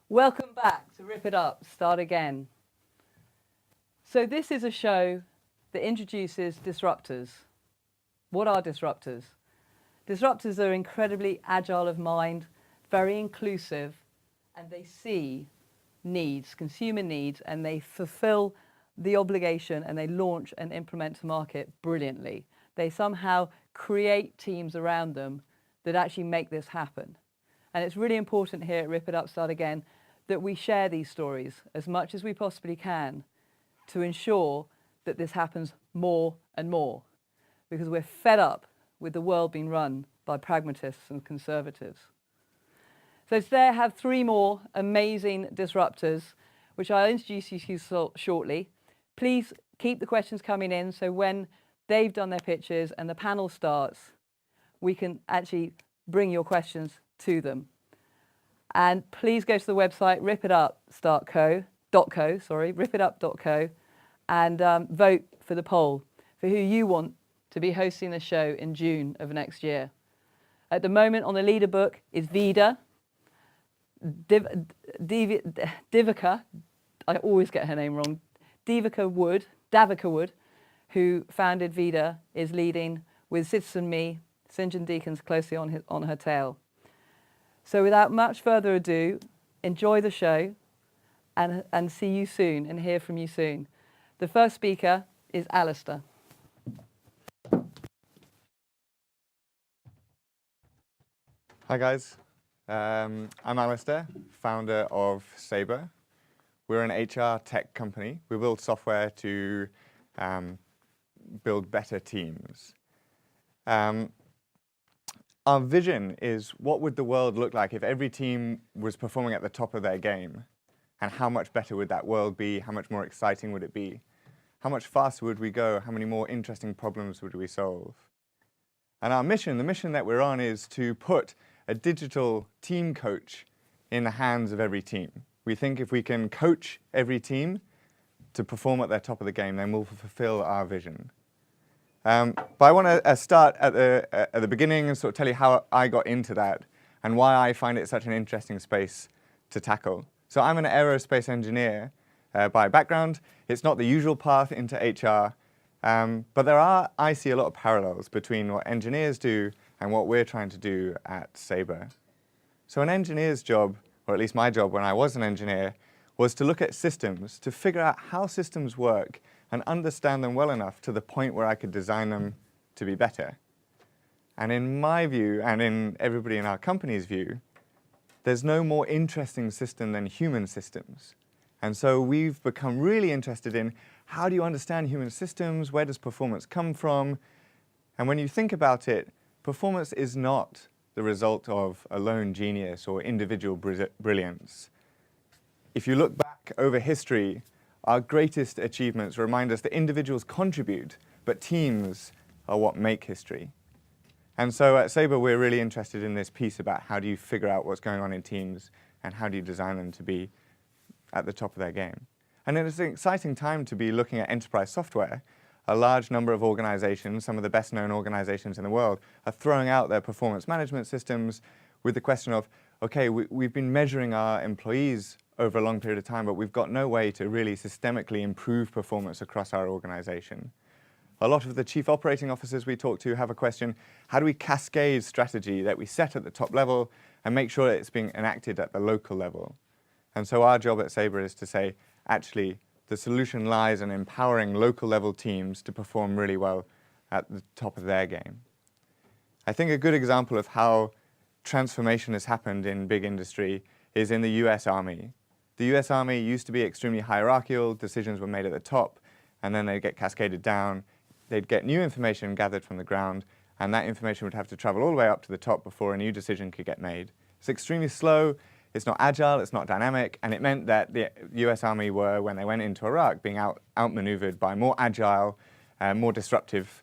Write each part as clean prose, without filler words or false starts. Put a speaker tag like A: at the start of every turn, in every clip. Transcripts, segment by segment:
A: Welcome back to Rip It Up, Start Again. So this is a show that introduces disruptors. What are disruptors? Disruptors are incredibly agile of mind, very inclusive, and they see needs, consumer needs, and they fulfill the obligation and they launch and implement to market brilliantly. They somehow create teams around them that actually make this happen. And it's really important here at Rip It Up, Start Again that we share these stories as much as we possibly can to ensure that this happens more and more, because we're fed up with the world being run by pragmatists and conservatives. So today I have three more amazing disruptors, which I'll introduce you to shortly. Please keep the questions coming in, so when they've done their pitches and the panel starts, we can actually bring your questions to them. And please go to the website ripitup.co, and vote for the poll for who you want to be hosting the show in June of next year. At the moment on the leader book is Vida, Divika, I always get her name wrong, Davika Wood, who founded Vida, is leading with Citizen Me, St. John Deacons closely on her tail. So without much further ado, enjoy the show and see you soon and hear from you soon. The first speaker is Alistair.
B: Hi guys, I'm Alistair, founder of Saber. We're an HR tech company. We build software to build better teams. Our vision is, what would the world look like if every team was performing at the top of their game? And how much better would that world be? How much more exciting would it be? How much faster would we go? How many more interesting problems would we solve? And our mission, the mission that we're on, is to put a digital team coach in the hands of every team. We think if we can coach every team to perform at their top of the game, then we'll fulfill our vision. But I want to start at the beginning and sort of tell you how I got into that and why I find it such an interesting space to tackle. So I'm an aerospace engineer by background. It's not the usual path into HR, but I see a lot of parallels between what engineers do and what we're trying to do at Saber. So an engineer's job, or at least my job when I was an engineer, was to look at systems, to figure out how systems work and understand them well enough to the point where I could design them to be better. And in my view, and in everybody in our company's view, there's no more interesting system than human systems. And so we've become really interested in, how do you understand human systems? Where does performance come from? And when you think about it, performance is not the result of a lone genius or individual brilliance. If you look back over history, our greatest achievements remind us that individuals contribute, but teams are what make history. And so at Saber, we're really interested in this piece about how do you figure out what's going on in teams and how do you design them to be at the top of their game. And it's an exciting time to be looking at enterprise software. A large number of organizations, some of the best known organizations in the world, are throwing out their performance management systems with the question of, okay, we've been measuring our employees over a long period of time, but we've got no way to really systemically improve performance across our organization. A lot of the chief operating officers we talk to have a question, how do we cascade strategy that we set at the top level and make sure that it's being enacted at the local level? And so our job at Saber is to say, actually, the solution lies in empowering local level teams to perform really well at the top of their game. I think a good example of how transformation has happened in big industry is in the US Army. The US Army used to be extremely hierarchical, decisions were made at the top, and then they'd get cascaded down. They'd get new information gathered from the ground, and that information would have to travel all the way up to the top before a new decision could get made. It's extremely slow, it's not agile, it's not dynamic, and it meant that the US Army were, when they went into Iraq, being outmaneuvered by more agile, more disruptive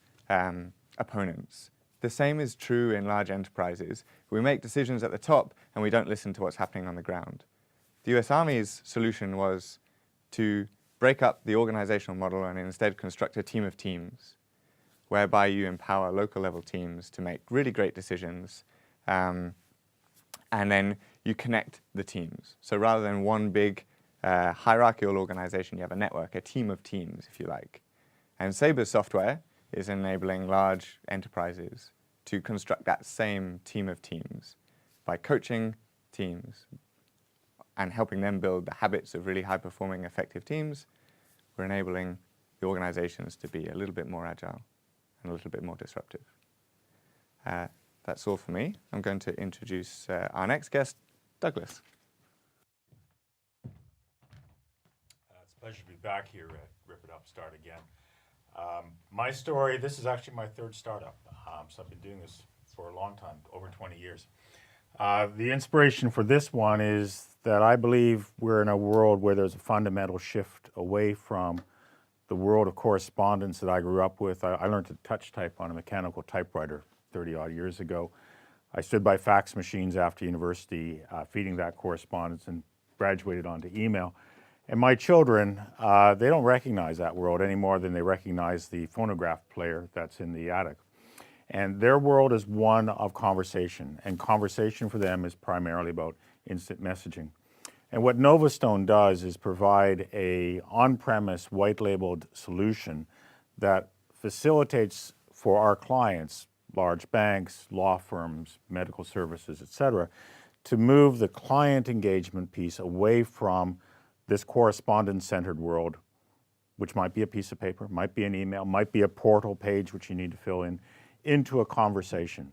B: opponents. The same is true in large enterprises. We make decisions at the top, and we don't listen to what's happening on the ground. The US Army's solution was to break up the organizational model and instead construct a team of teams, whereby you empower local level teams to make really great decisions, and then you connect the teams. So rather than one big hierarchical organization, you have a network, a team of teams, if you like. And Saber's software is enabling large enterprises to construct that same team of teams by coaching teams and helping them build the habits of really high-performing, effective teams. We're enabling the organizations to be a little bit more agile and a little bit more disruptive. That's all for me. I'm going to introduce our next guest, Douglas.
C: It's a pleasure to be back here at Rip It Up, Start Again. My story, this is actually my third startup, so I've been doing this for a long time, over 20 years. The inspiration for this one is that I believe we're in a world where there's a fundamental shift away from the world of correspondence that I grew up with. I learned to touch type on a mechanical typewriter 30-odd years ago. I stood by fax machines after university, feeding that correspondence, and graduated onto email. And my children, they don't recognize that world any more than they recognize the phonograph player that's in the attic. And their world is one of conversation, and conversation for them is primarily about instant messaging. And what Novastone does is provide a on-premise white-labeled solution that facilitates for our clients, large banks, law firms, medical services, et cetera, to move the client engagement piece away from this correspondence-centered world, which might be a piece of paper, might be an email, might be a portal page which you need to fill in, into a conversation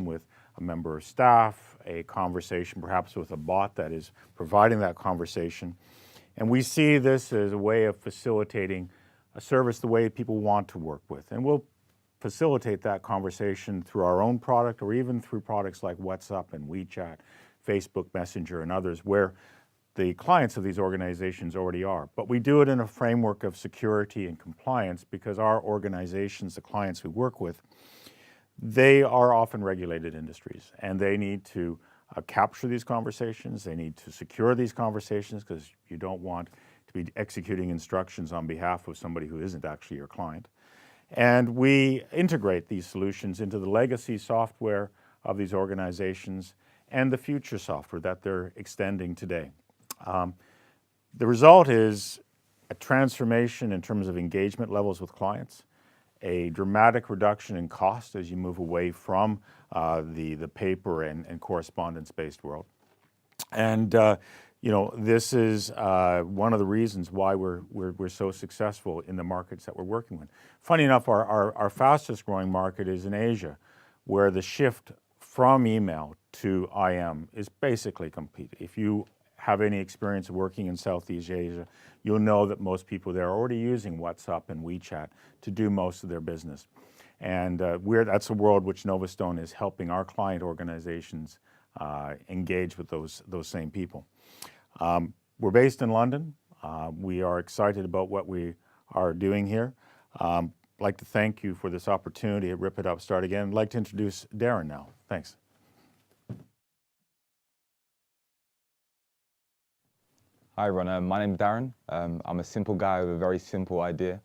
C: with a member of staff, a conversation perhaps with a bot that is providing that conversation. And we see this as a way of facilitating a service the way people want to work with. And we'll facilitate that conversation through our own product or even through products like WhatsApp and WeChat, Facebook Messenger and others, where the clients of these organizations already are. But we do it in a framework of security and compliance because our organizations, the clients we work with, they are often regulated industries and they need to capture these conversations. They need to secure these conversations because you don't want to be executing instructions on behalf of somebody who isn't actually your client. And we integrate these solutions into the legacy software of these organizations and the future software that they're extending today. The result is a transformation in terms of engagement levels with clients, a dramatic reduction in cost as you move away from the paper and correspondence-based world. And this is one of the reasons why we're so successful in the markets that we're working with. Funny enough, our fastest growing market is in Asia, where the shift from email to IM is basically complete. If you have any experience working in Southeast Asia, you'll know that most people there are already using WhatsApp and WeChat to do most of their business. And that's a world which Novastone is helping our client organizations engage with those same people. We're based in London. We are excited about what we are doing here. I'd like to thank you for this opportunity at Rip It Up, Start Again. I'd like to introduce Darren now. Thanks.
D: Hi everyone, my name's Darren. I'm a simple guy with a very simple idea.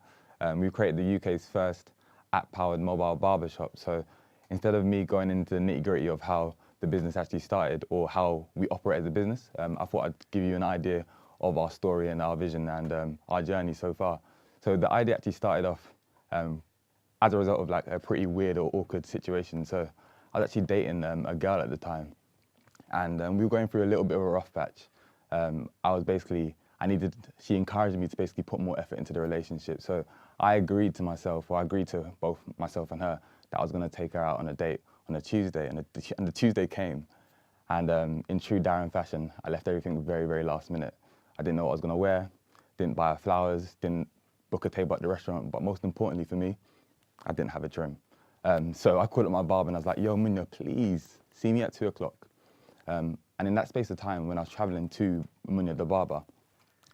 D: We created the UK's first app-powered mobile barbershop. So instead of me going into the nitty-gritty of how the business actually started or how we operate as a business, I thought I'd give you an idea of our story and our vision and our journey so far. So the idea actually started off as a result of like a pretty weird or awkward situation. So I was actually dating a girl at the time, and we were going through a little bit of a rough patch. She encouraged me to basically put more effort into the relationship. So I agreed to both myself and her that I was going to take her out on a date on a Tuesday, and the Tuesday came. And in true Darren fashion, I left everything very, very last minute. I didn't know what I was going to wear, didn't buy her flowers, didn't book a table at the restaurant, but most importantly for me, I didn't have a trim. So I called up my barber and I was like, yo, Munya, please see me at 2 o'clock. And in that space of time, when I was traveling to Munya, the barber,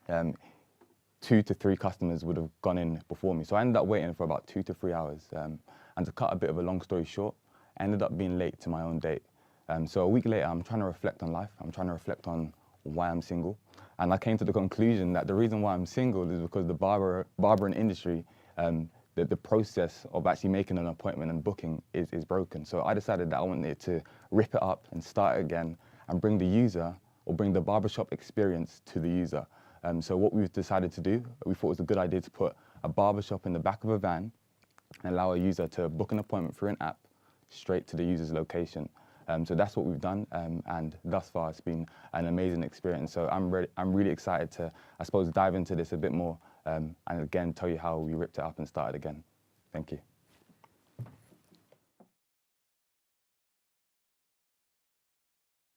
D: 2 to 3 customers would have gone in before me. So I ended up waiting for about 2 to 3 hours. And to cut a bit of a long story short, I ended up being late to my own date. So a week later, I'm trying to reflect on life. I'm trying to reflect on why I'm single. And I came to the conclusion that the reason why I'm single is because the barbering industry, the process of actually making an appointment and booking is broken. So I decided that I wanted to rip it up and start again and bring the user or bring the barbershop experience to the user. So what we've decided to do, we thought it was a good idea to put a barbershop in the back of a van and allow a user to book an appointment through an app straight to the user's location. So that's what we've done, and thus far it's been an amazing experience. So I'm really excited to, I suppose, dive into this a bit more and again tell you how we ripped it up and started again. Thank you.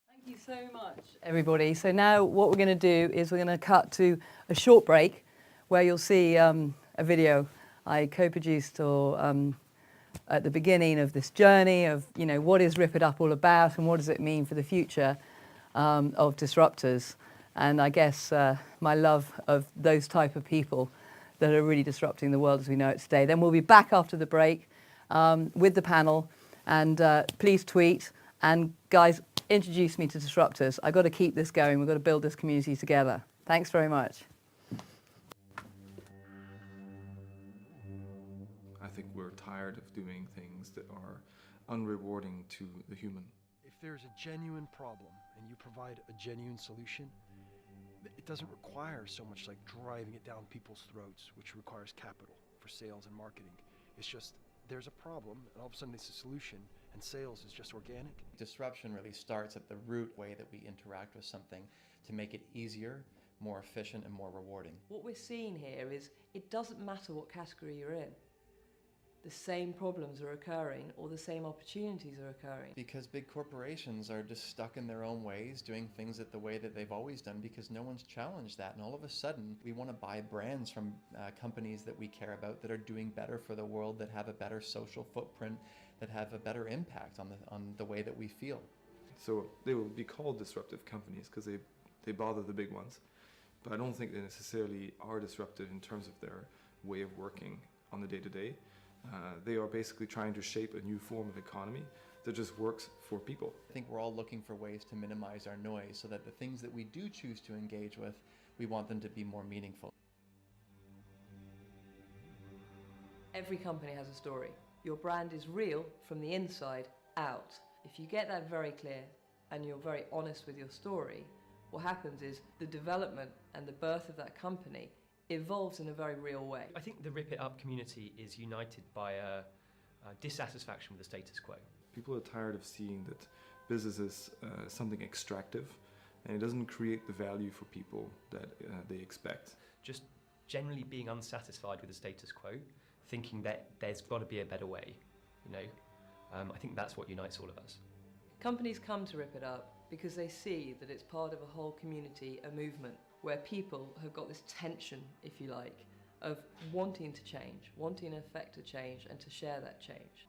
A: Thank you so much, everybody. So now what we're going to do is we're going to cut to a short break where you'll see a video I co-produced or at the beginning of this journey of, what is Rip It Up all about and what does it mean for the future of disruptors. And I guess my love of those type of people that are really disrupting the world as we know it today. Then we'll be back after the break with the panel, and please tweet. And guys, introduce me to disruptors. I've got to keep this going. We've got to build this community together. Thanks very much.
E: I think we're tired of doing things that are unrewarding to the human.
F: If there's a genuine problem and you provide a genuine solution, it doesn't require so much like driving it down people's throats, which requires capital for sales and marketing. It's just there's a problem and all of a sudden it's a solution, and sales is just organic.
G: Disruption really starts at the root way that we interact with something to make it easier, more efficient, and more rewarding.
H: What we're seeing here is it doesn't matter what category you're in. The same problems are occurring or the same opportunities are occurring.
G: Because big corporations are just stuck in their own ways, doing things the way that they've always done because no one's challenged that. And all of a sudden, we want to buy brands from companies that we care about that are doing better for the world, that have a better social footprint, that have a better impact on the way that we feel.
E: So they will be called disruptive companies because they bother the big ones. But I don't think they necessarily are disruptive in terms of their way of working on the day-to-day. They are basically trying to shape a new form of economy that just works for people.
G: I think we're all looking for ways to minimize our noise so that the things that we do choose to engage with, we want them to be more meaningful.
H: Every company has a story. Your brand is real from the inside out. If you get that very clear and you're very honest with your story, what happens is the development and the birth of that company evolves in a very real way.
I: I think the Rip It Up community is united by a dissatisfaction with the status quo.
E: People are tired of seeing that business is something extractive and it doesn't create the value for people that they expect.
I: Just generally being unsatisfied with the status quo, thinking that there's got to be a better way, I think that's what unites all of us.
H: Companies come to Rip It Up because they see that it's part of a whole community, a movement, where people have got this tension, if you like, of wanting to change, wanting to effect a change and to share that change.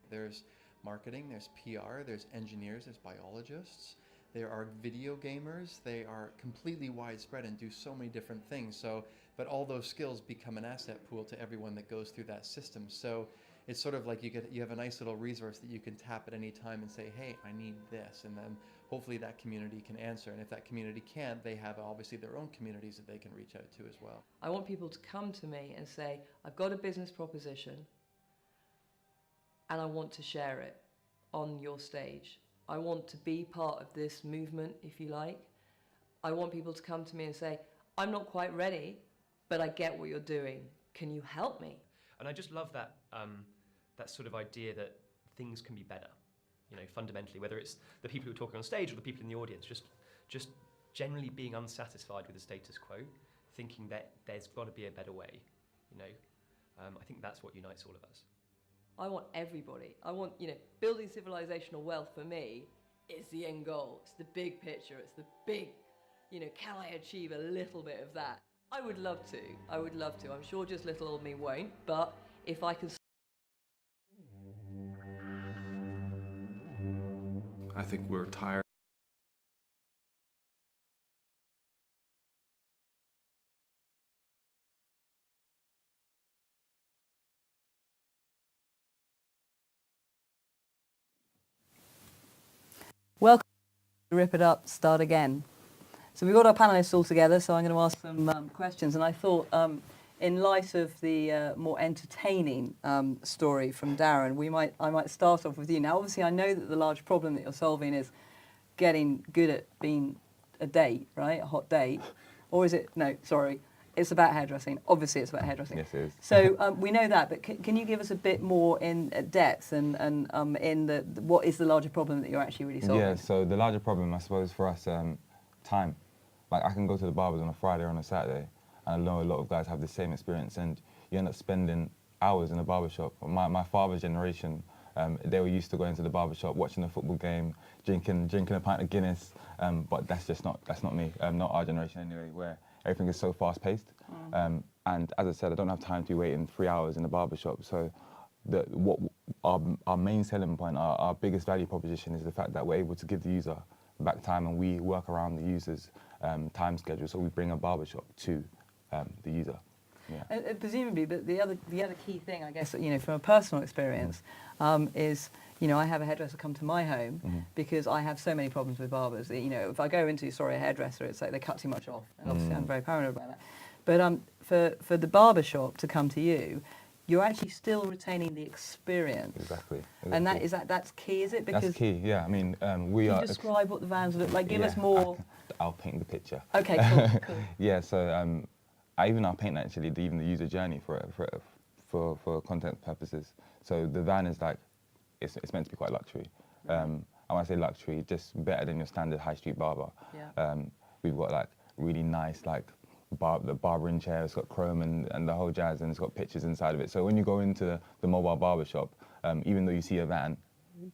G: There's marketing, there's PR, there's engineers, there's biologists, there are video gamers, they are completely widespread and do so many different things. But all those skills become an asset pool to everyone that goes through that system. So it's sort of like you have a nice little resource that you can tap at any time and say, hey, I need this, and then hopefully that community can answer. And if that community can't, they have obviously their own communities that they can reach out to as well.
H: I want people to come to me and say, I've got a business proposition and I want to share it on your stage. I want to be part of this movement, if you like. I want people to come to me and say, I'm not quite ready, but I get what you're doing. Can you help me?
I: And I just love that that sort of idea that things can be better, fundamentally, whether it's the people who are talking on stage or the people in the audience, just generally being unsatisfied with the status quo, thinking that there's got to be a better way, I think that's what unites all of us.
H: I want everybody. I want, building civilizational wealth for me is the end goal. It's the big picture. It's the big, can I achieve a little bit of that? I would love to. I would love to. I'm sure just little old me won't, but if I can...
E: I think we're tired.
A: Welcome to Rip It Up, Start Again. So we've got our panellists all together, so I'm going to ask some questions. And I thought, in light of the more entertaining story from Darren, I might start off with you. Now, obviously, I know that the large problem that you're solving is getting good at being a date, right? A hot date, or is it? No, sorry. It's about hairdressing. Obviously, it's about hairdressing.
D: Yes, it is.
A: So we know that, but can you give us a bit more in depth and in what is the larger problem that you're actually really solving?
D: Yeah, so the larger problem, I suppose, for us, time. Like, I can go to the barbers on a Friday or on a Saturday, and I know a lot of guys have the same experience, and you end up spending hours in the barbershop. My father's generation, they were used to going to the barbershop, watching a football game, drinking a pint of Guinness, but that's not me, not our generation anyway, where everything is so fast-paced. And as I said, I don't have time to be waiting 3 hours in the barbershop. So what our main selling point, our biggest value proposition is the fact that we're able to give the user back time, and we work around the user's time schedule. So we bring a barbershop to the user. Yeah.
A: Presumably, but the other key thing, I guess, from a personal experience, is, I have a hairdresser come to my home because I have so many problems with barbers. If I go into, a hairdresser, it's like they cut too much off, and obviously I'm very paranoid about that. But for the barber shop to come to you, you're actually still retaining the experience.
D: Exactly.
A: And that's key, is it? Because
D: that's key. Yeah. I mean,
A: can you describe what the vans look like? Give us more.
D: I'll paint the picture.
A: Okay. Cool.
D: Yeah. So I'll paint actually even the user journey for content purposes. So the van is like, it's meant to be quite luxury. And when I say luxury, just better than your standard high street barber.
A: Yeah.
D: We've got like really nice the barbering chair, it's got chrome and the whole jazz, and it's got pictures inside of it. So when you go into the mobile barber shop, even though you see a van,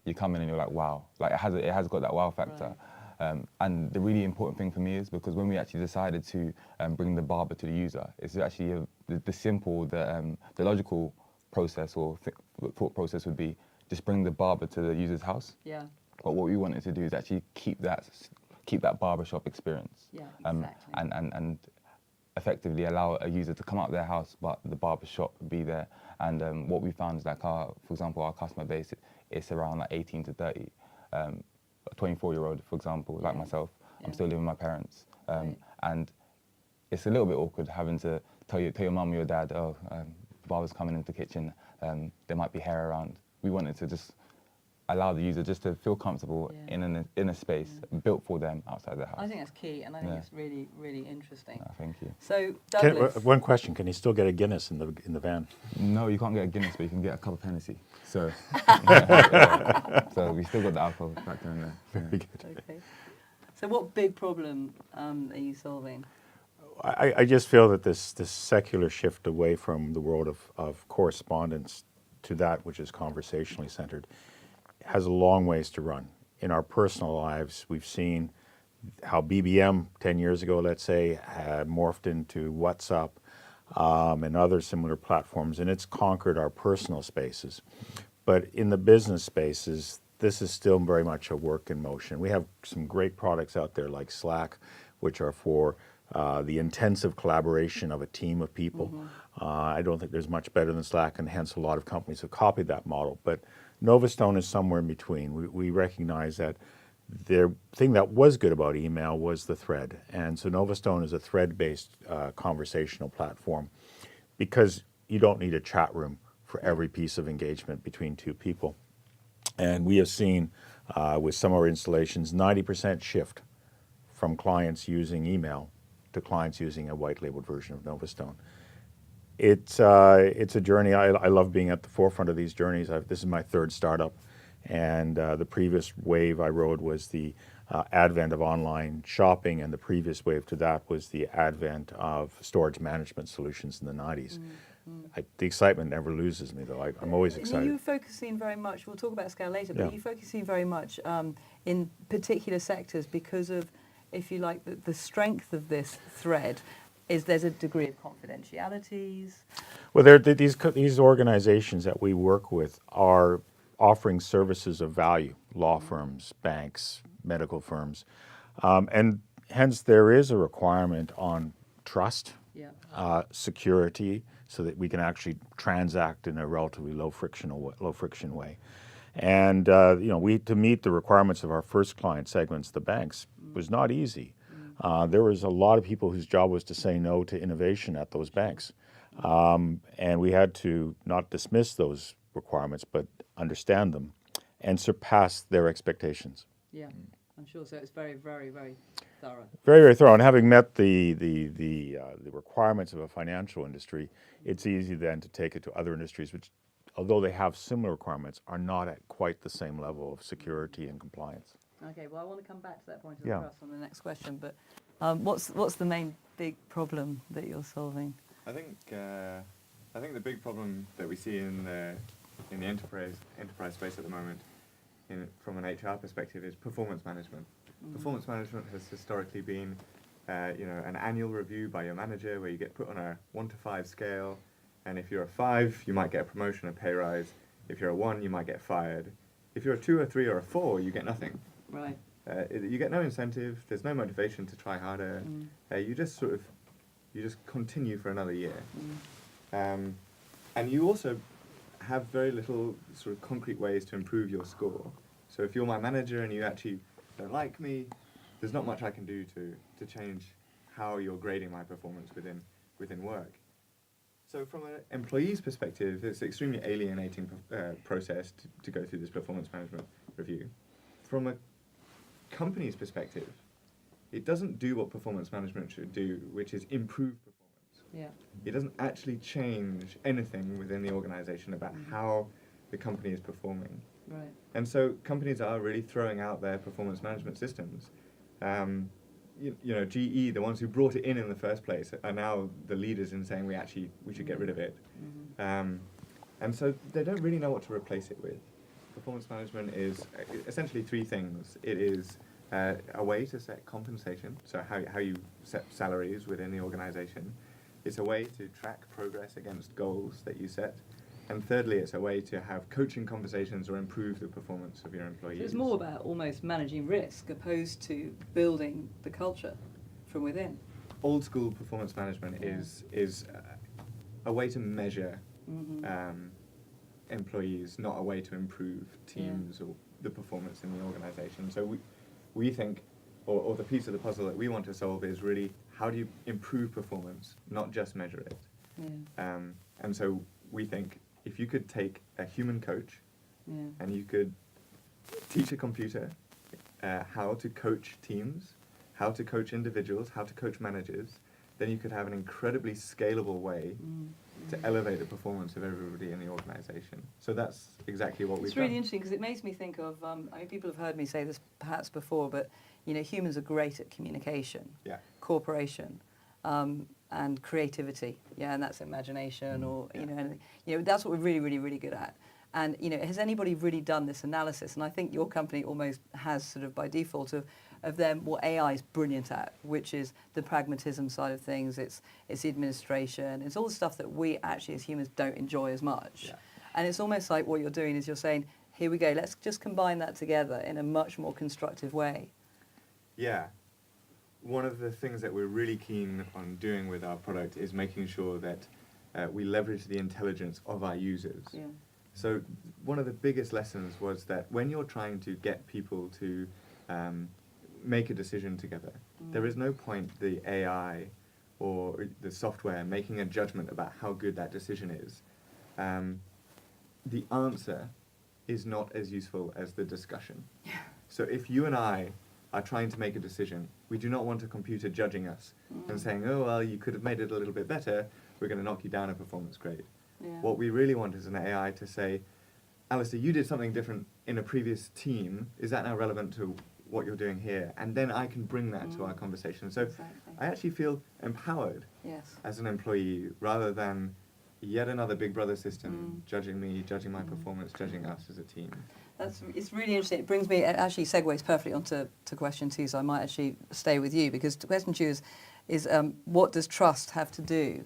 D: you come in and you're like, wow, like it has got that wow factor. Right. And the really important thing for me is because when we actually decided to bring the barber to the user, it's actually the logical process or thought process would be just bring the barber to the user's house.
A: Yeah.
D: But what we wanted to do is actually keep that barbershop experience.
A: Yeah, exactly.
D: And effectively allow a user to come out their house, but the barbershop be there. And what we found is for example, our customer base, it's around like 18 to 30. A 24-year-old, for example, like myself, I'm still living with my parents. And it's a little bit awkward having to tell your mum or your dad, the barber's coming into the kitchen, there might be hair around. We wanted to just allow the user just to feel comfortable in a space built for them outside their house.
A: I think that's key, and I think it's really, really interesting.
D: Thank you.
A: So, Douglas.
C: One question, can you still get a Guinness in the van?
D: No, you can't get a Guinness, but you can get a cup of Hennessy. So, so we still got the alcohol factor in there.
C: Very good.
A: Okay. So what big problem are you solving?
C: I just feel that this secular shift away from the world of correspondence to that which is conversationally centered has a long ways to run. In our personal lives, we've seen how BBM 10 years ago, let's say, had morphed into WhatsApp and other similar platforms, and it's conquered our personal spaces. But in the business spaces, this is still very much a work in motion. We have some great products out there like Slack, which are for the intensive collaboration of a team of people. I don't think there's much better than Slack, and hence a lot of companies have copied that model. But Novastone is somewhere in between. We recognize that the thing that was good about email was the thread. And so Novastone is a thread-based conversational platform because you don't need a chat room for every piece of engagement between two people. And we have seen with some of our installations, 90% shift from clients using email to clients using a white-labeled version of Novastone. It's a journey. I love being at the forefront of these journeys. This is my third startup, and the previous wave I rode was the advent of online shopping, and the previous wave to that was the advent of storage management solutions in the 90s. The excitement never loses me, though. I'm always excited.
A: You're focusing very much, we'll talk about scale later, but you're focusing very much in particular sectors because of, if you like, the strength of this thread. There's a degree of confidentialities?
C: Well, these organizations that we work with are offering services of value, law firms, banks, medical firms, and hence there is a requirement on trust, security, so that we can actually transact in a relatively low friction way. And to meet the requirements of our first client segments, the banks, was not easy. There was a lot of people whose job was to say no to innovation at those banks. And we had to not dismiss those requirements, but understand them and surpass their expectations.
A: Yeah, I'm sure. So it's very, very, very thorough.
C: Very, very thorough. And having met the requirements of a financial industry, it's easy then to take it to other industries, which, although they have similar requirements, are not at quite the same level of security and compliance.
A: Okay, well, I want to come back to that point of
C: Yeah.
A: trust on the next question, but what's the main big problem that you're solving?
B: I think the big problem that we see in the enterprise space at the moment, from an HR perspective, is performance management. Performance management has historically been, an annual review by your manager where you get put on a 1 to 5 scale, and if you're a 5, you might get a promotion, a pay rise. If you're a 1, you might get fired. If you're a 2, a 3, or a 4, you get nothing.
A: Right.
B: You get no incentive. There's no motivation to try harder. You just continue for another year. And you also have very little sort of concrete ways to improve your score. So if you're my manager and you actually don't like me, there's not much I can do to change how you're grading my performance within work. So from an employee's perspective, it's an extremely alienating process to go through this performance management review. From a company's perspective, it doesn't do what performance management should do, which is improve performance.
A: Yeah.
B: It doesn't actually change anything within the organization about how the company is performing.
A: Right.
B: And so companies are really throwing out their performance management systems. GE, the ones who brought it in the first place, are now the leaders in saying we should get rid of it. And so they don't really know what to replace it with. Performance management is essentially 3 things. It is a way to set compensation, so how you set salaries within the organization. It's a way to track progress against goals that you set. And thirdly, it's a way to have coaching conversations or improve the performance of your employees.
A: So it's more about almost managing risk opposed to building the culture from within.
B: Old school performance management is a way to measure employees, not a way to improve teams or the performance in the organization. So we think, or the piece of the puzzle that we want to solve is really how do you improve performance, not just measure it. And so we think if you could take a human coach and you could teach a computer how to coach teams, how to coach individuals, how to coach managers, then you could have an incredibly scalable way to elevate the performance of everybody in the organization. So that's exactly what we've done.
A: It's really interesting because it makes me think of, people have heard me say this perhaps before, but humans are great at communication, cooperation, and creativity, and that's imagination or anything. That's what we're really, really, really good at. And has anybody really done this analysis? And I think your company almost has sort of by default of them what AI is brilliant at, which is the pragmatism side of things. It's the administration. It's all the stuff that we actually as humans don't enjoy as much. And it's almost like what you're doing is you're saying, here we go, let's just combine that together in a much more constructive way.
B: Yeah. One of the things that we're really keen on doing with our product is making sure that we leverage the intelligence of our users. So one of the biggest lessons was that when you're trying to get people to make a decision together, there is no point the AI or the software making a judgment about how good that decision is. The answer is not as useful as the discussion. So if you and I are trying to make a decision, we do not want a computer judging us and saying, oh, well, you could have made it a little bit better, we're going to knock you down a performance grade. What we really want is an AI to say, Alistair, you did something different in a previous team, is that now relevant to what you're doing here? And then I can bring that to our conversation. So I actually feel empowered as an employee rather than yet another big brother system judging me, judging my performance, judging us as a team.
A: It's really interesting. It brings me, it actually segues perfectly onto question 2, so I might actually stay with you, because question 2 is what does trust have to do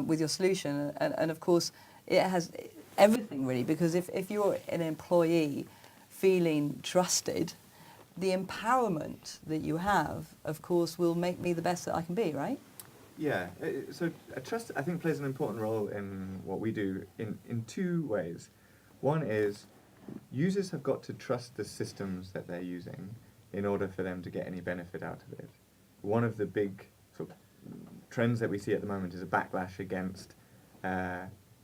A: with your solution? And of course, it has everything really, because if you're an employee feeling trusted, the empowerment that you have, of course, will make me the best that I can be, right?
B: Yeah, so trust, I think, plays an important role in what we do in 2 ways. One is users have got to trust the systems that they're using in order for them to get any benefit out of it. One of the big sort of trends that we see at the moment is a backlash against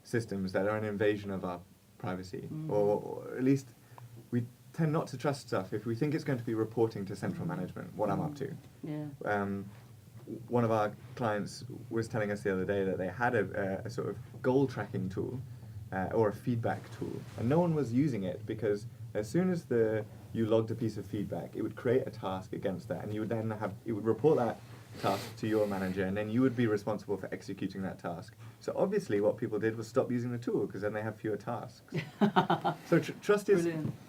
B: systems that are an invasion of our privacy, or at least we tend not to trust stuff if we think it's going to be reporting to central management what I'm up to.
A: Yeah.
B: One of our clients was telling us the other day that they had a sort of goal tracking tool or a feedback tool, and no one was using it because as soon as you logged a piece of feedback, it would create a task against that, and you would then it would report that task to your manager, and then you would be responsible for executing that task. So obviously what people did was stop using the tool because then they have fewer tasks. So trust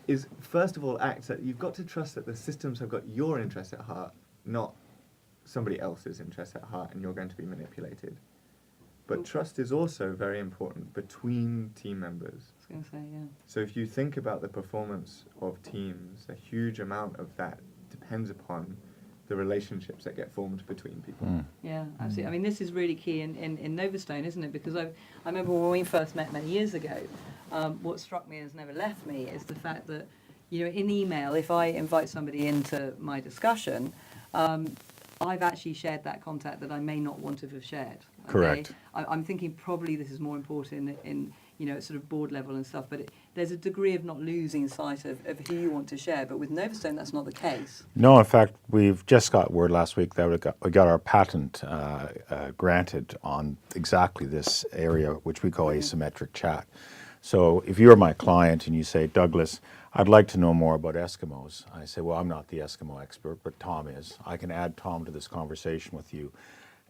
B: is first of all acts that you've got to trust that the systems have got your interest at heart, not somebody else's interest at heart, and you're going to be manipulated. But trust is also very important between team members.
A: I was going to say, yeah.
B: So if you think about the performance of teams, a huge amount of that depends upon the relationships that get formed between people.
A: Yeah, absolutely. I mean, this is really key in Novastone, isn't it? Because I remember when we first met many years ago, what struck me and has never left me is the fact that, you know, in email, if I invite somebody into my discussion, I've actually shared that contact that I may not want to have shared. Okay?
C: Correct.
A: I'm thinking probably this is more important in you know, sort of board level and stuff, but there's a degree of not losing sight of who you want to share. But with Novastone, that's not the case.
C: No, in fact, we've just got word last week that we got our patent granted on exactly this area, which we call asymmetric chat. So if you're my client and you say, Douglas, I'd like to know more about Eskimos, I say, well, I'm not the Eskimo expert, but Tom is. I can add Tom to this conversation with you.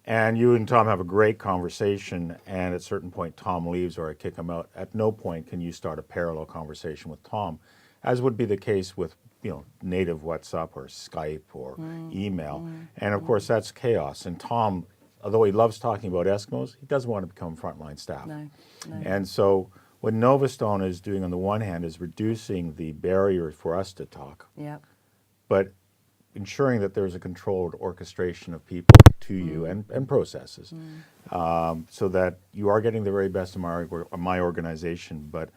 C: And you and Tom have a great conversation, and at a certain point Tom leaves or I kick him out. At no point can you start a parallel conversation with Tom, as would be the case with, you know, native WhatsApp or Skype or email. And of course that's chaos. And Tom, although he loves talking about Eskimos, he doesn't want to become frontline staff.
A: No.
C: And so what Novastone is doing on the one hand is reducing the barrier for us to talk, but ensuring that there's a controlled orchestration of people to you and processes, so that you are getting the very best of my organization, but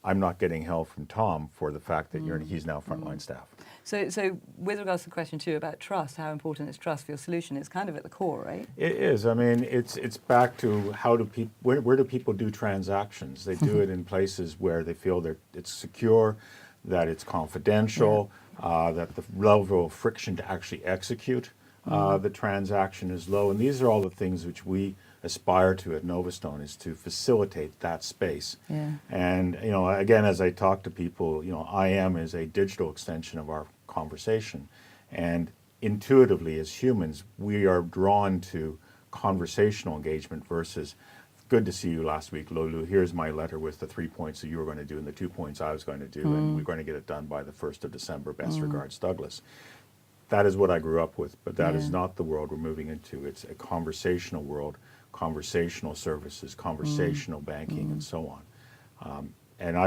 C: I'm not getting hell from Tom for the fact that he's now frontline staff.
A: So with regards to question 2 about trust, how important is trust for your solution? It's kind of at the core, right?
C: It is. I mean, it's back to how do people, where do people do transactions? They do it in places where they feel that it's secure, that it's confidential, that the level of friction to actually execute the transaction is low. And these are all the things which we aspire to at Novastone, is to facilitate that space. And, you know, again, as I talk to people, you know, IM is a digital extension of our conversation. And intuitively, as humans, we are drawn to conversational engagement versus, good to see you last week, Lulu. Here's my letter with the 3 points that you were going to do and the 2 points I was going to do, and we're going to get it done by the 1st of December. Best regards, Douglas. That is what I grew up with, but that is not the world we're moving into. It's a conversational world, conversational services, conversational banking, and so on. And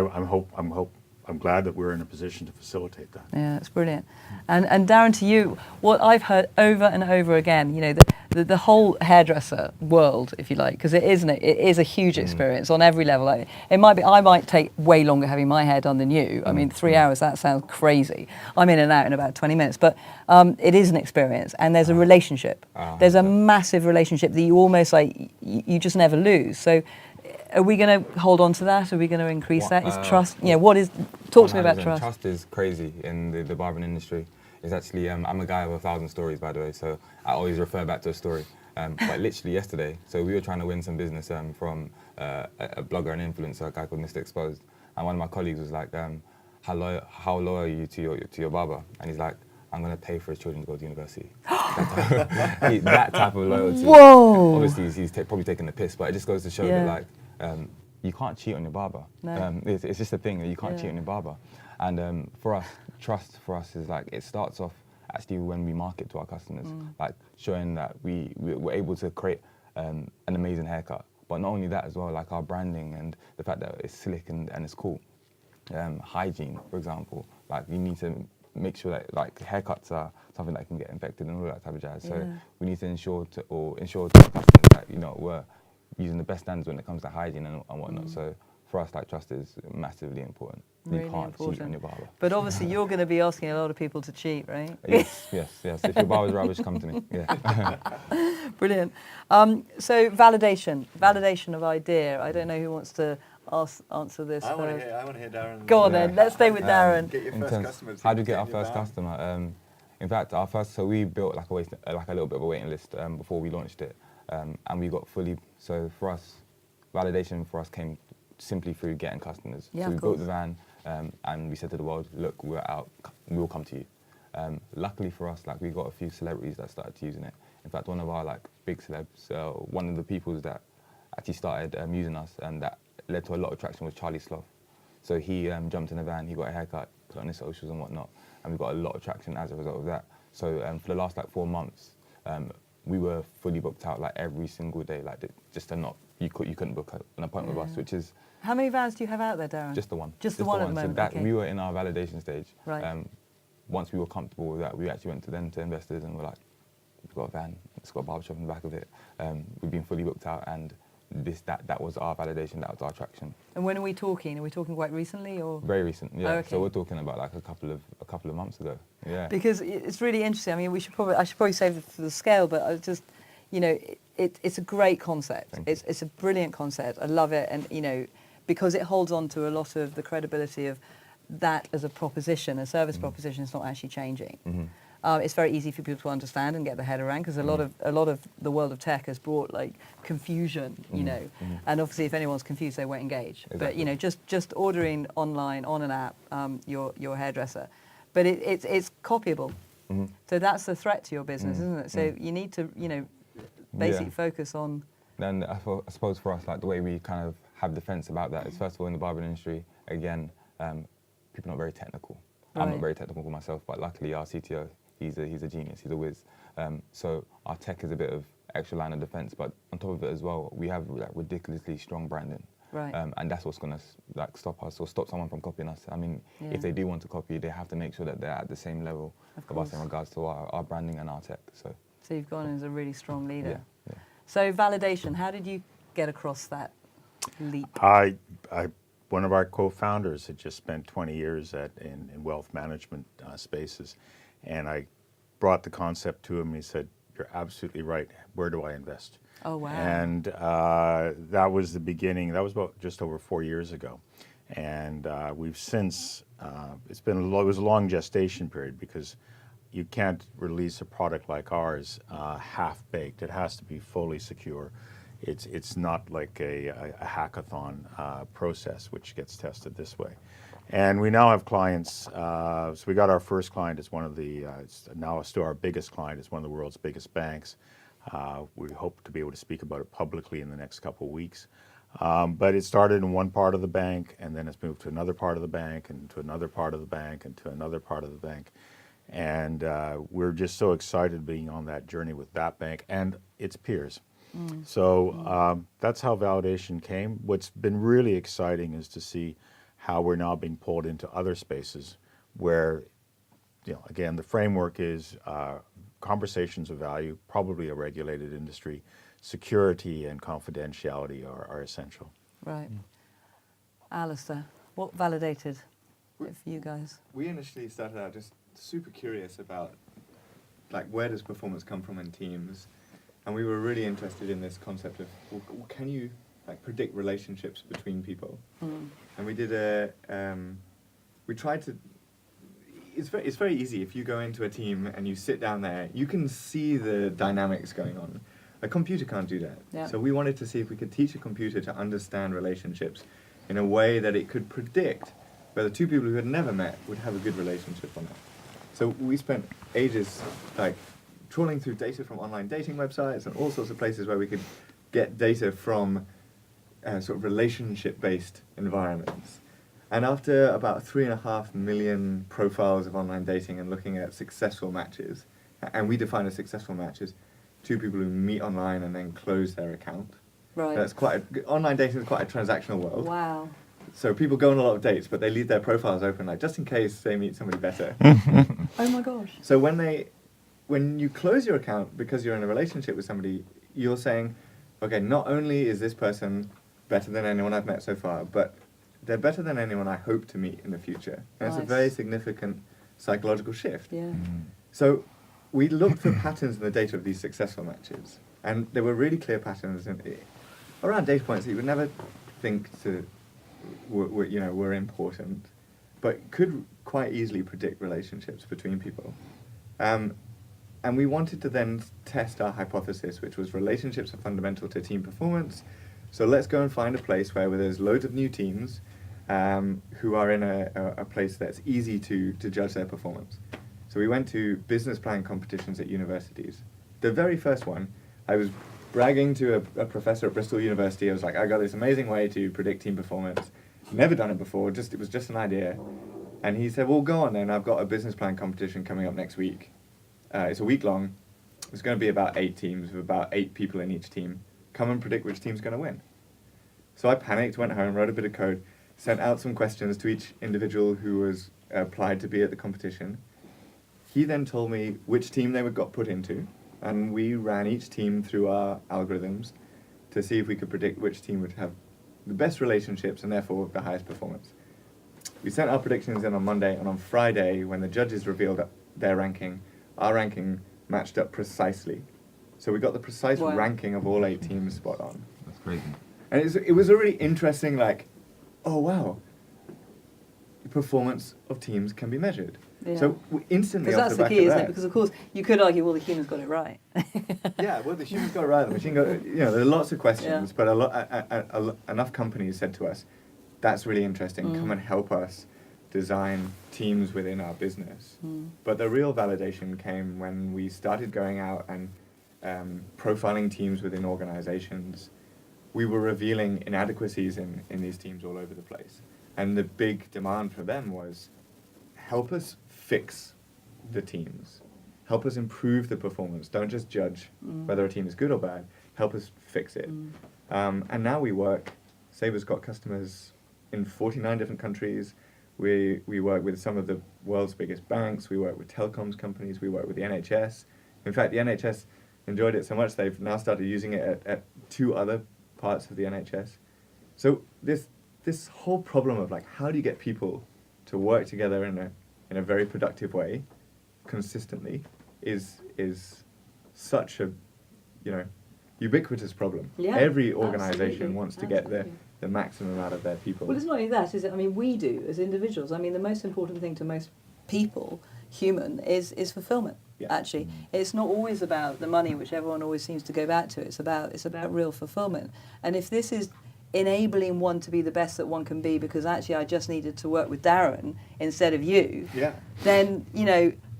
C: I'm glad that we're in a position to facilitate that.
A: Yeah, it's brilliant. And Darren, to you, what I've heard over and over again, you know, the whole hairdresser world, if you like, because it is a huge experience on every level. Like, I might take way longer having my hair done than you. I mean, 3 hours, that sounds crazy. I'm in and out in about 20 minutes, but it is an experience, and there's a relationship. There's a massive relationship that you almost like, you just never lose. So are we going to hold on to that? Are we going to increase that? Is trust, you know, talk to me about trust.
D: Trust is crazy in the barbering industry. It's actually, I'm a guy with 1,000 stories, by the way, so I always refer back to a story. But literally yesterday, so we were trying to win some business from a blogger and influencer, a guy called Mr. Exposed. And one of my colleagues was like, how loyal are you to your barber? And he's like, I'm going to pay for his children to go to university. That type of loyalty.
A: Whoa!
D: Obviously, he's probably taking the piss, but it just goes to show that, like, you can't cheat on your barber.
A: No.
D: It's just a thing that you can't cheat on your barber. And for us, trust for us is like, it starts off actually when we market to our customers, like showing that we're able to create an amazing haircut. But not only that as well, like our branding and the fact that it's slick and it's cool. Hygiene, for example, like you need to make sure that like haircuts are something that can get infected and all that type of jazz. So we need to ensure to our customers that, you know, we're using the best standards when it comes to hygiene and whatnot. So for us, like, trust is massively important.
A: Really
D: you can't
A: important.
D: cheat on your barber.
A: But obviously you're going to be asking a lot of people to cheat, right?
D: Yes. If your barber's rubbish, come to me. Yeah.
A: Brilliant. So validation of idea. I don't know who wants to answer this
B: I want
A: first.
B: to hear Darren.
A: Go on
D: Yeah.
A: then. Let's stay with Darren.
B: Get your
D: In
B: first
D: terms-
B: customers.
D: How do we get our first customer? In fact, so we built like a little bit of a waiting list before we launched it, and we got fully. So for us, validation for us came simply through getting customers.
A: Yeah,
D: so we
A: of
D: built the
A: course.
D: van, and we said to the world, look, we're out, we will come to you. Luckily for us, like we got a few celebrities that started using it. In fact, one of our like big celebs, one of the people that actually started using us and that led to a lot of traction was Charlie Sloth. So he jumped in the van, he got a haircut, put on his socials and whatnot, and we got a lot of traction as a result of that. So for the last like 4 months, we were fully booked out like every single day, like just to not, you couldn't book an appointment with us, which is
A: How many vans do you have out there, Darren?
D: just the one.
A: Just the one at the moment,
D: So that
A: okay.
D: we were in our validation stage.
A: Right.
D: Once we were comfortable with that, we actually went to investors and were like, we've got a van, it's got a barbershop in the back of it. We've been fully booked out, and that was our validation, that was our traction.
A: And when are we talking? Are we talking quite recently or?
D: Very recent, yeah.
A: Oh, okay.
D: So we're talking about like a couple of months ago. Yeah.
A: Because it's really interesting. I mean, I should probably save it for the scale, but I just, it's a great concept.
D: Thank you.
A: It's a brilliant concept. I love it, and because it holds on to a lot of the credibility of that as a proposition, a service proposition. It's not actually changing. It's very easy for people to understand and get their head around, because a lot of the world of tech has brought like confusion, and obviously if anyone's confused, they won't engage.
D: Exactly.
A: But just ordering online on an app, your hairdresser, but it's copyable. So that's the threat to your business, isn't it? So you need to basically focus on.
D: Then I suppose for us, like the way we kind of have defense about that is, first of all, in the barbering industry, again, people are not very technical. I'm
A: Right.
D: not very technical for myself, but luckily our CTO, he's a genius, he's a whiz. So our tech is a bit of extra line of defense, but on top of it as well, we have like ridiculously strong branding.
A: Right.
D: And that's what's going to stop us or stop someone from copying us. I mean,
A: Yeah.
D: if they do want to copy, they have to make sure that they're at the same level of us in regards to our branding and our tech. So
A: you've gone in as a really strong leader.
D: yeah.
A: So validation, how did you get across that leap?
C: One of our co-founders had just spent 20 years in wealth management spaces, and I brought the concept to him. He said, "You're absolutely right. Where do I invest?"
A: Oh, wow.
C: And that was the beginning. That was about just over 4 years ago, and we've since it was a long gestation period, because you can't release a product like ours half-baked. It has to be fully secure. It's not like a hackathon process, which gets tested this way. And we now have clients. So we got our first client as one of the, it's now still our biggest client. It's one of the world's biggest banks. We hope to be able to speak about it publicly in the next couple of weeks. But it started in one part of the bank, and then it's moved to another part of the bank, and to another part of the bank, and to another part of the bank. And we're just so excited being on that journey with that bank and its peers. So that's how validation came. What's been really exciting is to see how we're now being pulled into other spaces where, again, the framework is conversations of value, probably a regulated industry, security and confidentiality are essential.
A: Right. Alistair, what validated it for you guys?
B: We initially started out just super curious about, like, where does performance come from in teams? And we were really interested in this concept of, well, can you like predict relationships between people? And we did we tried to, it's very easy. If you go into a team and you sit down there, you can see the dynamics going on. A computer can't do that.
A: Yeah.
B: So we wanted to see if we could teach a computer to understand relationships in a way that it could predict whether two people who had never met would have a good relationship or not. So we spent ages like trawling through data from online dating websites and all sorts of places where we could get data from sort of relationship-based environments. And after about 3.5 million profiles of online dating and looking at successful matches, and we define a successful match as two people who meet online and then close their account.
A: Right.
B: That's online dating is quite a transactional world.
A: Wow.
B: So people go on a lot of dates, but they leave their profiles open, like just in case they meet somebody better.
A: Oh my gosh.
B: So when you close your account because you're in a relationship with somebody, you're saying, okay, not only is this person better than anyone I've met so far, but they're better than anyone I hope to meet in the future. And it's a
A: Nice.
B: very significant psychological shift.
A: Yeah.
B: So we looked for patterns in the data of these successful matches, and there were really clear patterns around data points that you would never think to were important, but could quite easily predict relationships between people. And we wanted to then test our hypothesis, which was relationships are fundamental to team performance. So let's go and find a place where there's loads of new teams who are in a place that's easy to judge their performance. So we went to business plan competitions at universities. The very first one, I was bragging to a professor at Bristol University. I was like, I got this amazing way to predict team performance. Never done it before, it was just an idea. And he said, well, go on then, I've got a business plan competition coming up next week. It's a week long. It's going to be about 8 teams with about 8 people in each team. Come and predict which team's going to win. So I panicked, went home, wrote a bit of code, sent out some questions to each individual who was applied to be at the competition. He then told me which team they got put into, and we ran each team through our algorithms to see if we could predict which team would have the best relationships and therefore the highest performance. We sent our predictions in on Monday, and on Friday, when the judges revealed their ranking, our ranking matched up precisely. So we got the precise ranking of all 8 teams spot on.
D: That's crazy.
B: And it was a really interesting, oh wow, the performance of teams can be measured.
A: Yeah.
B: So instantly
A: Because
B: off
A: that's
B: the
A: the
B: back
A: key,
B: of
A: isn't
B: that,
A: it? Because of course you could argue, well, the humans got it right.
B: yeah, well, the humans got it right, the machine got it. There are lots of questions, but enough companies said to us, that's really interesting, come and help us design teams within our business. But the real validation came when we started going out and profiling teams within organizations. We were revealing inadequacies in these teams all over the place. And the big demand for them was, help us fix the teams. Help us improve the performance. Don't just judge whether a team is good or bad. Help us fix it. And now we work, Saber's got customers in 49 different countries. We work with some of the world's biggest banks. We work with telecoms companies. We work with the NHS. In fact, the NHS enjoyed it so much they've now started using it at 2 other parts of the NHS. So this whole problem of how do you get people to work together in a very productive way, consistently, is such a ubiquitous problem.
A: Yeah,
B: every organization
A: absolutely,
B: wants to get the maximum out of their people.
A: Well, it's not only that, is it? I mean, we do as individuals. I mean, the most important thing to most people, human, is fulfillment.
B: Yeah.
A: Actually, it's not always about the money, which everyone always seems to go back to. It's about real fulfillment. And if this is enabling one to be the best that one can be, because actually I just needed to work with Darren instead of you, then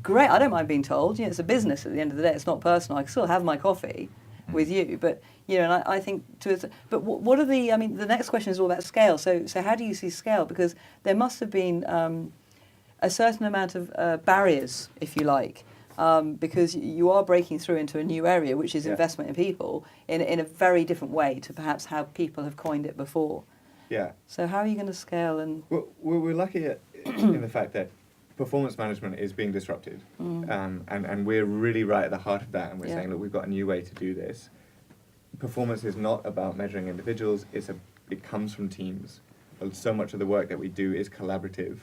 A: great. I don't mind being told. It's a business at the end of the day. It's not personal. I can still have my coffee with you, but and I think but what are the? I mean, the next question is all about scale. So how do you see scale? Because there must have been a certain amount of barriers, if you like, because you are breaking through into a new area, which is investment in people in a very different way to perhaps how people have coined it before.
B: Yeah.
A: So how are you going to scale? And
B: well, we're lucky in the fact that performance management is being disrupted, and we're really right at the heart of that, and we're saying, look, we've got a new way to do this. Performance is not about measuring individuals, it comes from teams. So much of the work that we do is collaborative,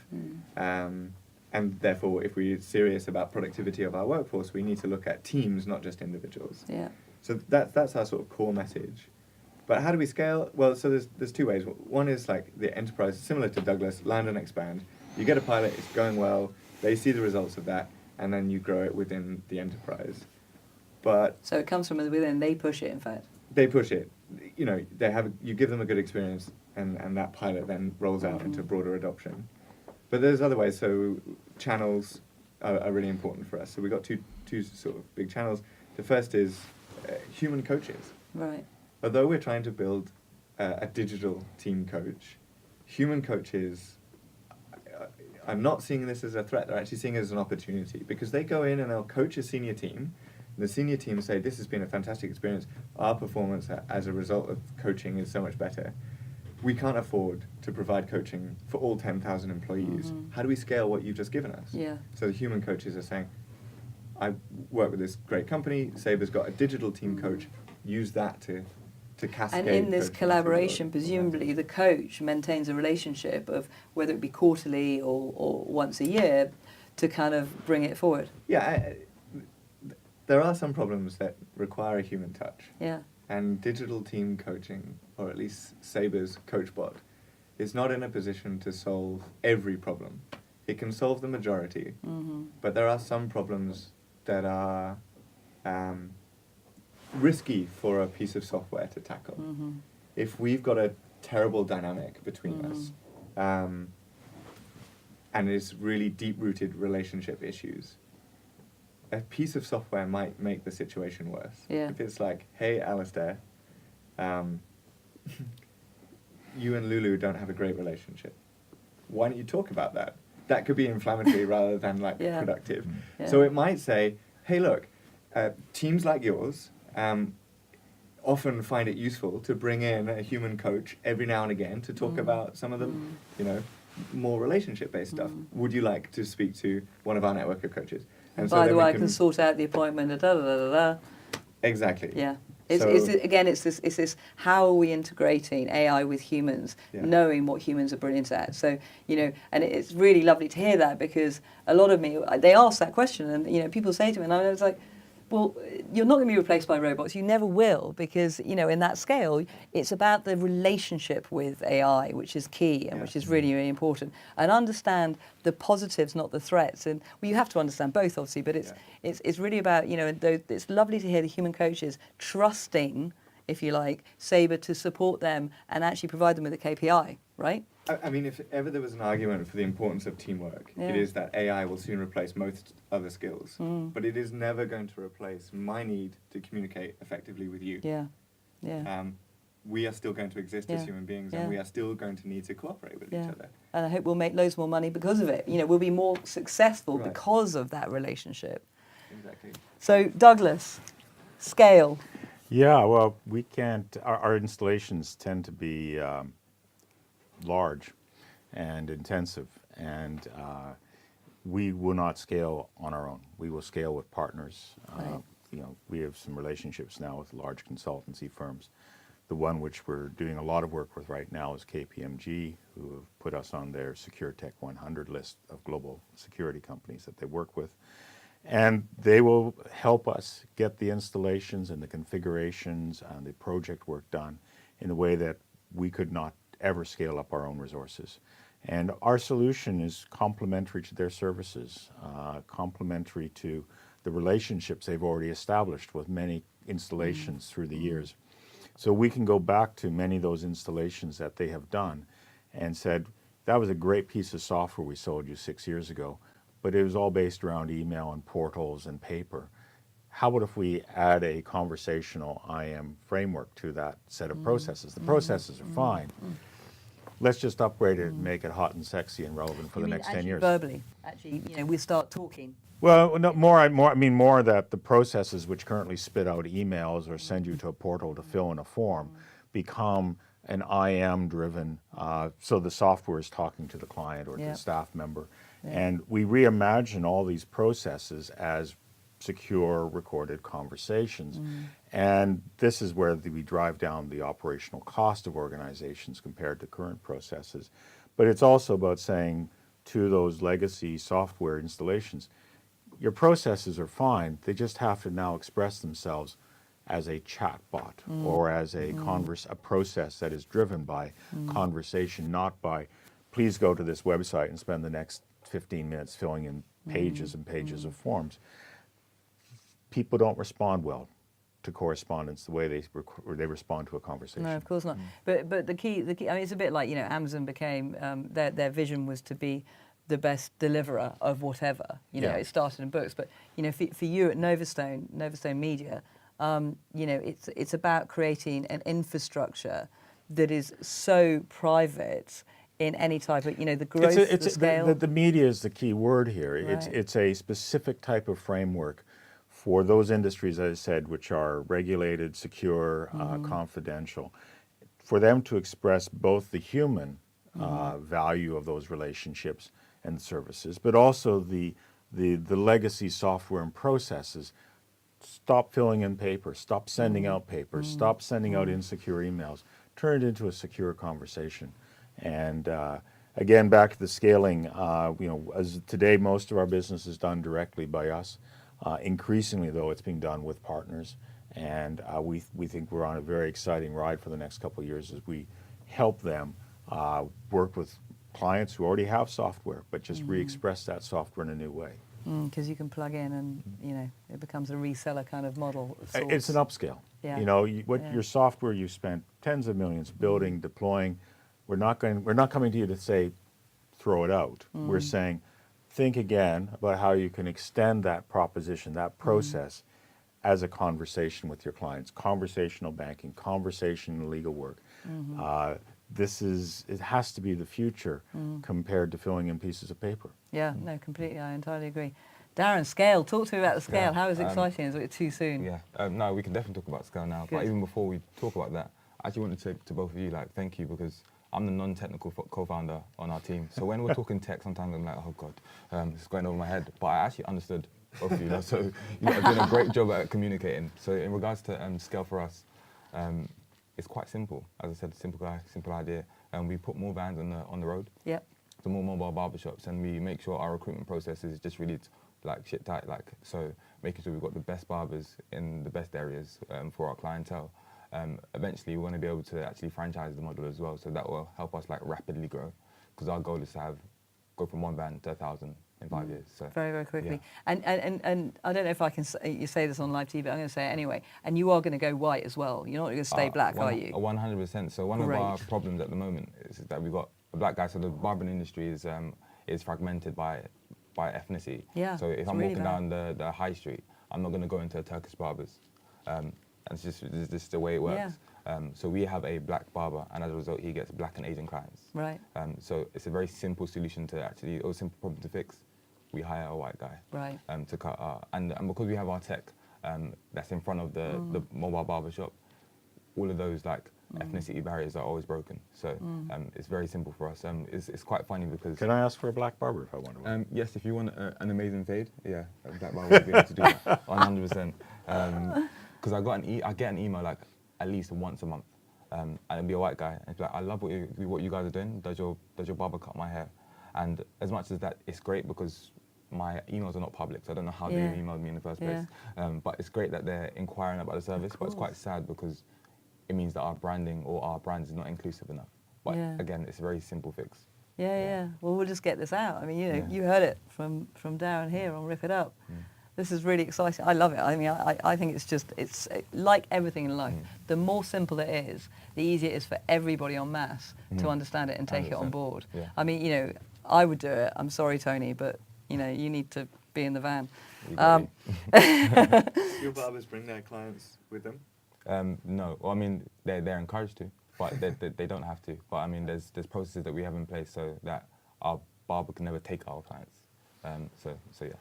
B: and therefore if we're serious about productivity of our workforce, we need to look at teams, not just individuals.
A: Yeah.
B: So that's our sort of core message. But how do we scale? Well, so there's 2 ways. One is the enterprise, similar to Douglas, land and expand. You get a pilot, it's going well, they see the results of that, and then you grow it within the enterprise. But
A: so it comes from within, they push it, in fact.
B: They push it. You give them a good experience, and that pilot then rolls out into broader adoption. But there's other ways. So channels are really important for us. So we've got two sort of big channels. The first is human coaches.
A: Right.
B: Although we're trying to build a digital team coach, human coaches are not seeing this as a threat. They're actually seeing it as an opportunity, because they go in and they'll coach a senior team. And the senior team say, this has been a fantastic experience. Our performance as a result of coaching is so much better. We can't afford to provide coaching for all 10,000 employees. How do we scale what you've just given us?
A: Yeah.
B: So the human coaches are saying, I work with this great company, Saber's got a digital team coach, use that to cascade.
A: And in this
B: coaching
A: collaboration, presumably the coach maintains a relationship of whether it be quarterly or once a year to kind of bring it forward.
B: Yeah, there are some problems that require a human touch.
A: Yeah.
B: And digital team coaching, or at least Saber's CoachBot, is not in a position to solve every problem. It can solve the majority, but there are some problems that are risky for a piece of software to tackle. If we've got a terrible dynamic between us, and it's really deep-rooted relationship issues, a piece of software might make the situation worse.
A: Yeah.
B: If it's like, hey, Alistair, you and Lulu don't have a great relationship. Why don't you talk about that? That could be inflammatory rather than like
A: Yeah.
B: productive.
A: Yeah.
B: So it might say, hey, look, teams like yours often find it useful to bring in a human coach every now and again to talk about some of the, you know, more relationship-based stuff. Would you like to speak to one of our network of coaches? And
A: By the
B: then
A: way,
B: we
A: I can sort out the appointment. Da da da da da.
B: Exactly.
A: Yeah.
B: So-
A: It's this how are we integrating AI with humans,
B: Yeah.
A: knowing what humans are brilliant at. So, you know, and it's really lovely to hear that, because a lot of they ask that question, and, you know, people say to me, and I was like, well, you're not going to be replaced by robots. You never will, because, you know, in that scale, it's about the relationship with AI, which is key and which is really, really important. And understand the positives, not the threats. And well, you have to understand both, obviously, but it's really about, you know, it's lovely to hear the human coaches trusting, if you like, Saber to support them and actually provide them with a KPI, right?
B: I mean, if ever there was an argument for the importance of teamwork,
A: Yeah.
B: it is that AI will soon replace most other skills. But it is never going to replace my need to communicate effectively with you.
A: Yeah, yeah.
B: We are still going to exist as
A: Yeah.
B: human beings,
A: Yeah.
B: and we are still going to need to cooperate with each other.
A: And I hope we'll make loads more money because of it. You know, we'll be more successful
B: Right.
A: because of that relationship.
B: Exactly.
A: So, Douglas, scale.
C: Yeah, well, we can't, our installations tend to be large and intensive, and we will not scale on our own. We will scale with partners.
A: Right.
C: You know, we have some relationships now with large consultancy firms. The one which we're doing a lot of work with right now is KPMG, who have put us on their Secure Tech 100 list of global security companies that they work with. And they will help us get the installations and the configurations and the project work done in a way that we could not ever scale up our own resources. And our solution is complementary to their services, complementary to the relationships they've already established with many installations through the years. So we can go back to many of those installations that they have done and said, that was a great piece of software we sold you 6 years ago, but it was all based around email and portals and paper. How about if we add a conversational IM framework to that set of processes? The processes are fine. Let's just upgrade it and make it hot and sexy and relevant for the next 10 years.
A: Verbally, actually, you know, we start talking.
C: Well, no, I mean more that the processes which currently spit out emails or send you to a portal to fill in a form become an IM driven, so the software is talking to the client or to the staff member. And we reimagine all these processes as secure recorded conversations. And this is where we drive down the operational cost of organizations compared to current processes. But it's also about saying to those legacy software installations, your processes are fine, they just have to now express themselves as a chatbot or as a process that is driven by conversation, not by, please go to this website and spend the next 15 minutes filling in pages and pages of forms. People don't respond well to correspondence the way they respond to a conversation.
A: No, of course not. But the key, I mean, it's a bit like, you know, Amazon became, their vision was to be the best deliverer of whatever. You know, it started in books, but, you know, for you at Novastone Media, you know, it's about creating an infrastructure that is so private in any type of, you know, the growth, the scale.
C: The media is the key word here.
A: Right.
C: It's a specific type of framework for those industries, as I said, which are regulated, secure, confidential, for them to express both the human value of those relationships and services, but also the legacy software and processes. Stop filling in paper, stop sending out papers, stop sending out insecure emails, turn it into a secure conversation. And again, back to the scaling, you know, as today most of our business is done directly by us. Increasingly, though, it's being done with partners, and we think we're on a very exciting ride for the next couple of years as we help them
J: work with clients who already have software, but just re-express that software in a new way.
A: Because you can plug in and, you know, it becomes a reseller kind of model. of
J: It's an
A: sorts.
J: upscale.
A: Yeah.
J: You know,
A: Yeah.
J: your software you spent tens of millions building, deploying. We're not coming to you to say, throw it out. We're saying, think again about how you can extend that proposition, that process, as a conversation with your clients. Conversational banking, conversational legal work. It has to be the future compared to filling in pieces of paper.
A: Yeah, no, completely. I entirely agree. Darren, scale. Talk to me about the scale.
D: Yeah,
A: How is it exciting? Is it too soon?
D: Yeah, no, we can definitely talk about scale now.
A: Good.
D: But even before we talk about that, I actually want to say to both of you, like, thank you, because I'm the non-technical co-founder on our team. So when we're talking tech, sometimes I'm like, oh God, it's going over my head. But I actually understood both of you. So you have done a great job at communicating. So in regards to scale for us, it's quite simple. As I said, simple guy, simple idea. We put more vans on the road.
A: Yep.
D: So more mobile barbershops, and we make sure our recruitment process is just really like shit tight. Like, so making sure we've got the best barbers in the best areas for our clientele. Eventually, we want to be able to actually franchise the model as well, so that will help us like rapidly grow, because our goal is to go from 1 van to 1,000 in 5 years. So
A: Very, very quickly.
D: yeah.
A: And I don't know if I can you say this on live TV, but I'm going to say it anyway. And you are going to go white as well. You're not going to stay black, are you?
D: 100%. So one
A: Great.
D: of our problems at the moment is that we've got a black guy. So the barbering industry is fragmented by ethnicity.
A: Yeah,
D: So if
A: it's
D: I'm
A: really
D: walking down the high street, I'm not going to go into a Turkish barber's. And it's just the way it works. So we have a black barber, and as a result, he gets black and Asian clients.
A: Right.
D: So it's a very simple solution to actually, or a simple problem to fix. We hire a white guy.
A: Right.
D: To cut our, and because we have our tech that's in front of the mobile barber shop, all of those like ethnicity barriers are always broken. So it's very simple for us. It's quite funny because.
J: Can I ask for a black barber if I want to?
D: Yes, if you want an amazing fade, yeah, a black barber will be able to do that 100%. Because I get an email like at least once a month, and it'll be a white guy, and it's like, I love what you guys are doing. Does your barber cut my hair? And as much as that, it's great because my emails are not public, so I don't know how they emailed me in the first place. But it's great that they're inquiring about the service, but it's quite sad because it means that our branding or our brand is not inclusive enough. But again, it's a very simple fix.
A: Yeah. Well, we'll just get this out. I mean, you know, you heard it from Darren here on Rip It Up. This is really exciting. I love it. I mean, I think it's like everything in life. The more simple it is, the easier it is for everybody en masse to understand it and take it on board.
D: Yeah.
A: I mean, you know, I would do it. I'm sorry, Tony, but, you know, you need to be in the van.
B: Your barbers bring their clients with them?
D: No, well, I mean, they're encouraged to, but they don't have to. But I mean, there's processes that we have in place so that our barber can never take our clients. So yeah.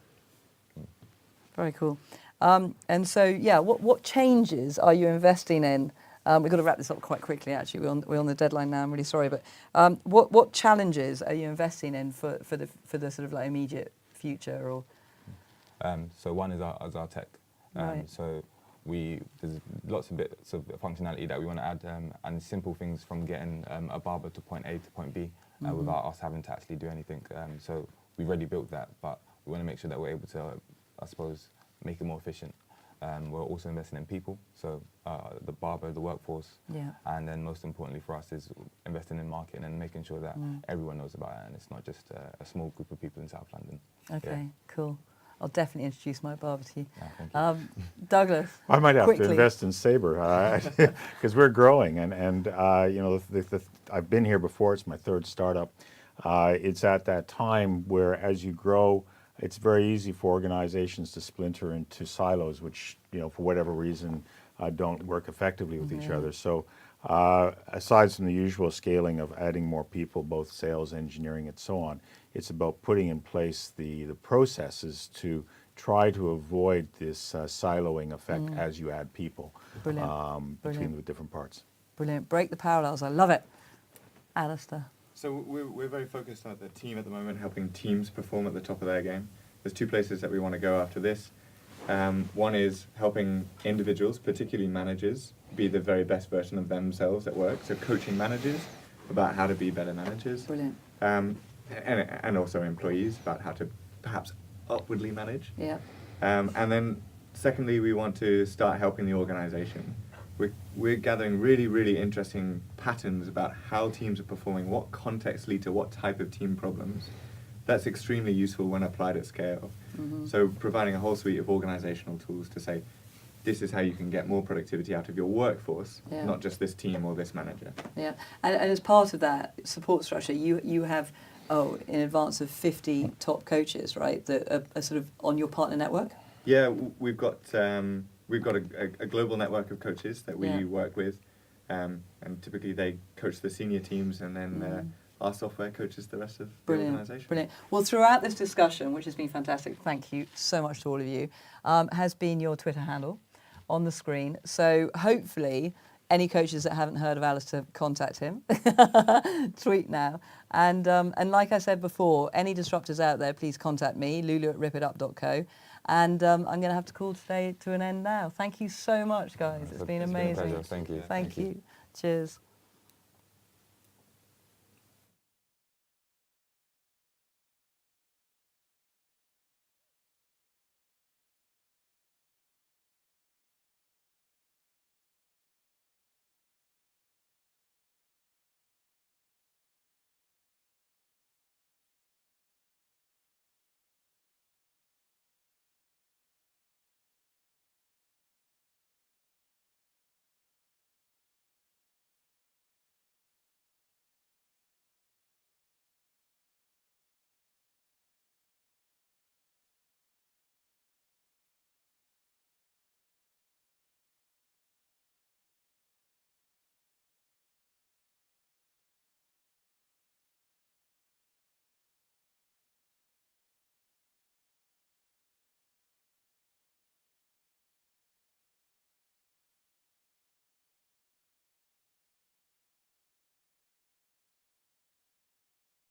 A: Very cool. And so, yeah, what changes are you investing in? We've got to wrap this up quite quickly, actually. We're on the deadline now. I'm really sorry. But what challenges are you investing in for the sort of like immediate future? Or
D: So one is our tech.
A: Right.
D: So there's lots of bits of functionality that we want to add, and simple things from getting a barber to point A to point B without us having to actually do anything. So we've already built that, but we want to make sure that we're able to, I suppose, make it more efficient. We're also investing in people, so the barber, the workforce, and then most importantly for us is investing in marketing and making sure that everyone knows about it and it's not just a small group of people in South London.
A: Okay, cool. I'll definitely introduce my barber to you.
D: Thank you.
A: Douglas,
J: I might have
A: quickly.
J: to invest in Saber because we're growing, and you know, I've been here before. It's my third startup. It's at that time where, as you grow, it's very easy for organizations to splinter into silos, which, you know, for whatever reason, don't work effectively with each other. So aside from the usual scaling of adding more people, both sales, engineering, and so on, it's about putting in place the processes to try to avoid this siloing effect as you add people between the different parts.
A: Brilliant. Break the parallels. I love it. Alistair.
B: So we're very focused on the team at the moment, helping teams perform at the top of their game. There's two places that we want to go after this. One is helping individuals, particularly managers, be the very best version of themselves at work. So coaching managers about how to be better managers.
A: Brilliant.
B: And also employees about how to perhaps upwardly manage.
A: Yeah.
B: And then secondly, we want to start helping the organization we're gathering really, really interesting patterns about how teams are performing, what contexts lead to what type of team problems. That's extremely useful when applied at scale. So providing a whole suite of organizational tools to say, this is how you can get more productivity out of your workforce, not just this team or this manager.
A: Yeah, and as part of that support structure, you have, in advance of 50 top coaches, right, that are sort of on your partner network?
B: Yeah, we've got a global network of coaches that we work with, and typically they coach the senior teams, and then our software coaches the rest of the organisation.
A: Brilliant. Well, throughout this discussion, which has been fantastic, thank you so much to all of you, has been your Twitter handle on the screen. So hopefully any coaches that haven't heard of Alistair, contact him. Tweet now. And like I said before, any disruptors out there, please contact me, lulu@ripitup.co. And I'm going to have to call today to an end now. Thank you so much, guys. It's been amazing.
D: Been a pleasure. Thank you.
A: Thank you. Cheers.